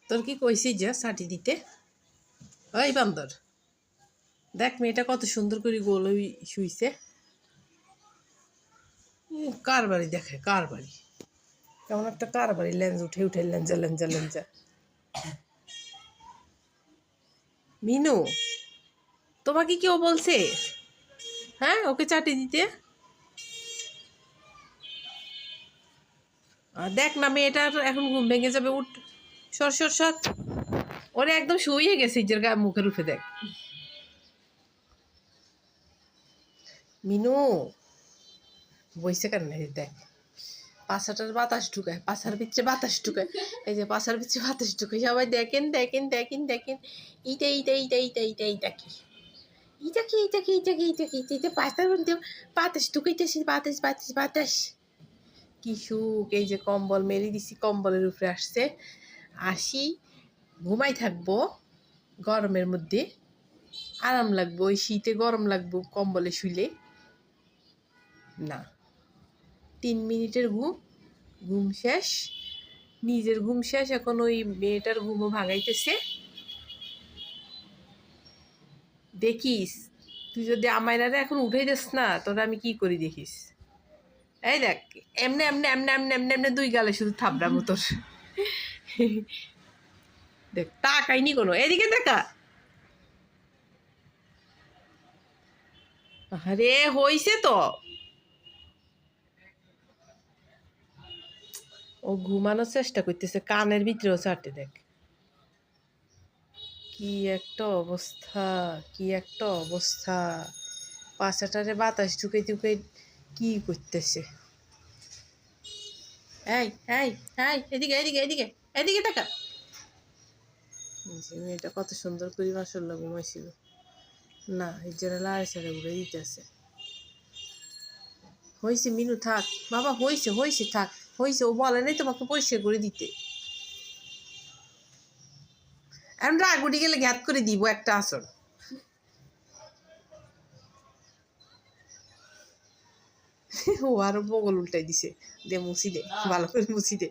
তোর কি কইছি যে ছাটি দিতে? ওই বান্দর, দেখ মেয়েটা কত সুন্দর করে গোল শুইছে। কার বাড়ি দেখে, কার বাড়ি, কেমন একটা কার বাড়ি, লেন্স উঠে উঠে লেঞ্জা লেঞ্জা লেঞ্জা। মিনু, তোমাকে কেউ বলছে হ্যাঁ ওকে চাটি দিতে? দেখ না মেয়েটার এখন ঘুম ভেঙে যাবে, উঠ, সর সর সর। ওরে একদম শুয়ে গেছে ইজের গায়ে, মুখের উঠে দেখ। মিনু বইছে কেন, দেখ পাছাটার বাতাস ঢুকায়, পাছার ভিতরে বাতাস ঢুকায়, এই যে পাছার ভিতরে বাতাস ঢুকায়। সবাই দেখেন দেখেন দেখেন দেখেন, এইটা এইটা এইটা এইটা এইটা এইটা কি, এইটা কি, এইটা কি, এইটা কি, এইটা কি, এইটা পাছার মধ্যে বাতাস ঢুকাইতেছি, বাতাস বাতাস বাতাস। কি সুখ, এই যে কম্বল মেরে দিছি, কম্বলের উপরে আসছে, আসি ঘুমাই থাকবো গরমের মধ্যে, আরাম লাগবো। ওই শীতে গরম লাগবো কম্বলে শুইলে না। 3 মিনিটের ঘুম, ঘুম শেষ, নিজের ঘুম শেষ, এখন ওই মেয়েটার ঘুমও ভাঙাইতেছে। দেখিস তুই যদি আমায়রারে এখন উঠে দিস না, তোরা আমি কি করি দেখিস। এই দেখ এমনে এমনে এমনে এমনে এমনে এমনে 2 গালে শুধু থাবড়া মতোর। দেখ তাকাইনি কোনো, এদিকে দেখা। আরে হইছে তো, ও ঘুমানোর চেষ্টা করতেছে, কানের ভিতরেও চাটে। দেখ কি একটা অবস্থা, কি একটা অবস্থা, পাছাটারে বাতাস ঢুকাই ঢুকাই কি করতেছে। এই এই এই এদিকে এদিকে এদিকে এদিকে দেখা। মেয়েটা কত সুন্দর করে মাশাআল্লাহ ঘুমাইছিল না, এই জন্য লাড়ে ছাড়ে উড়ে দিতেছে। হয়েছে মিনু, থাক বাবা, হয়েছে হয়েছে, থাক হয়েছে। ও বলে নাই তোমাকে পরিষ্কার করে দিতে? এখন রাগ উঠে গেলে ঘ্যাত করে দিব একটা আসর। ও আরো বগল উল্টাই দিছে, দে মুছি দে, ভালো করে মুছি দে।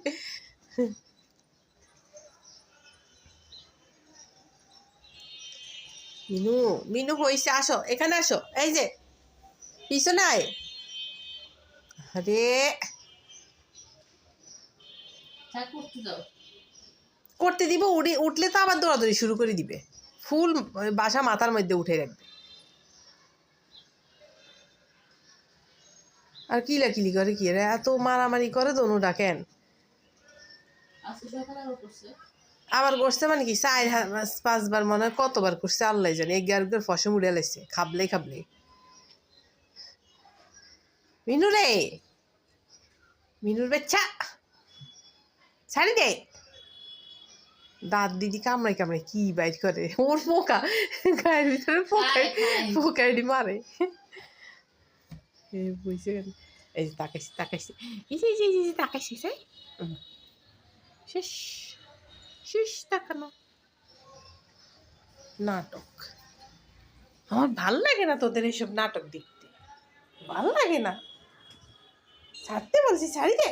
মিনু মিনু হয়েছে, আসো এখানে আসো, এই যে পিছনে আয়। আরে করতে দিব, উঠলে তো আবার দৌড়াদৌড়ি শুরু করে দিবে, ফুল বাসা মাথার মধ্যে উঠে রাখবে। আর কিলাকিলি করে কি রে, এত মারামারি করে দনুটা কেন? আবার করছে মানে কি 4-5 বার, মনে হয় কতবার করছে আল্লাহ জানে, 11 ফসম উড়ে লাইছে খাবলে খাবলে। মিনু রে, মিনুর বাচ্চা ছাড়ি দে। দাঁত দিদি কামড়াই কামড়াই কি বাইর করে, ওর পোকা গায়ের ভিতরে পোকাইডি মারে। বুঝছে কেন, এই যে তাকাইছি তাকাইছি, এই যে এই যে তাকাইছি, শেষ শেষ তাকানো। নাটক, আমার ভাল লাগে না তোদের এসব নাটক দেখতে, ভাল লাগে না। ছাড়তে বলছি, ছাড়ি দে।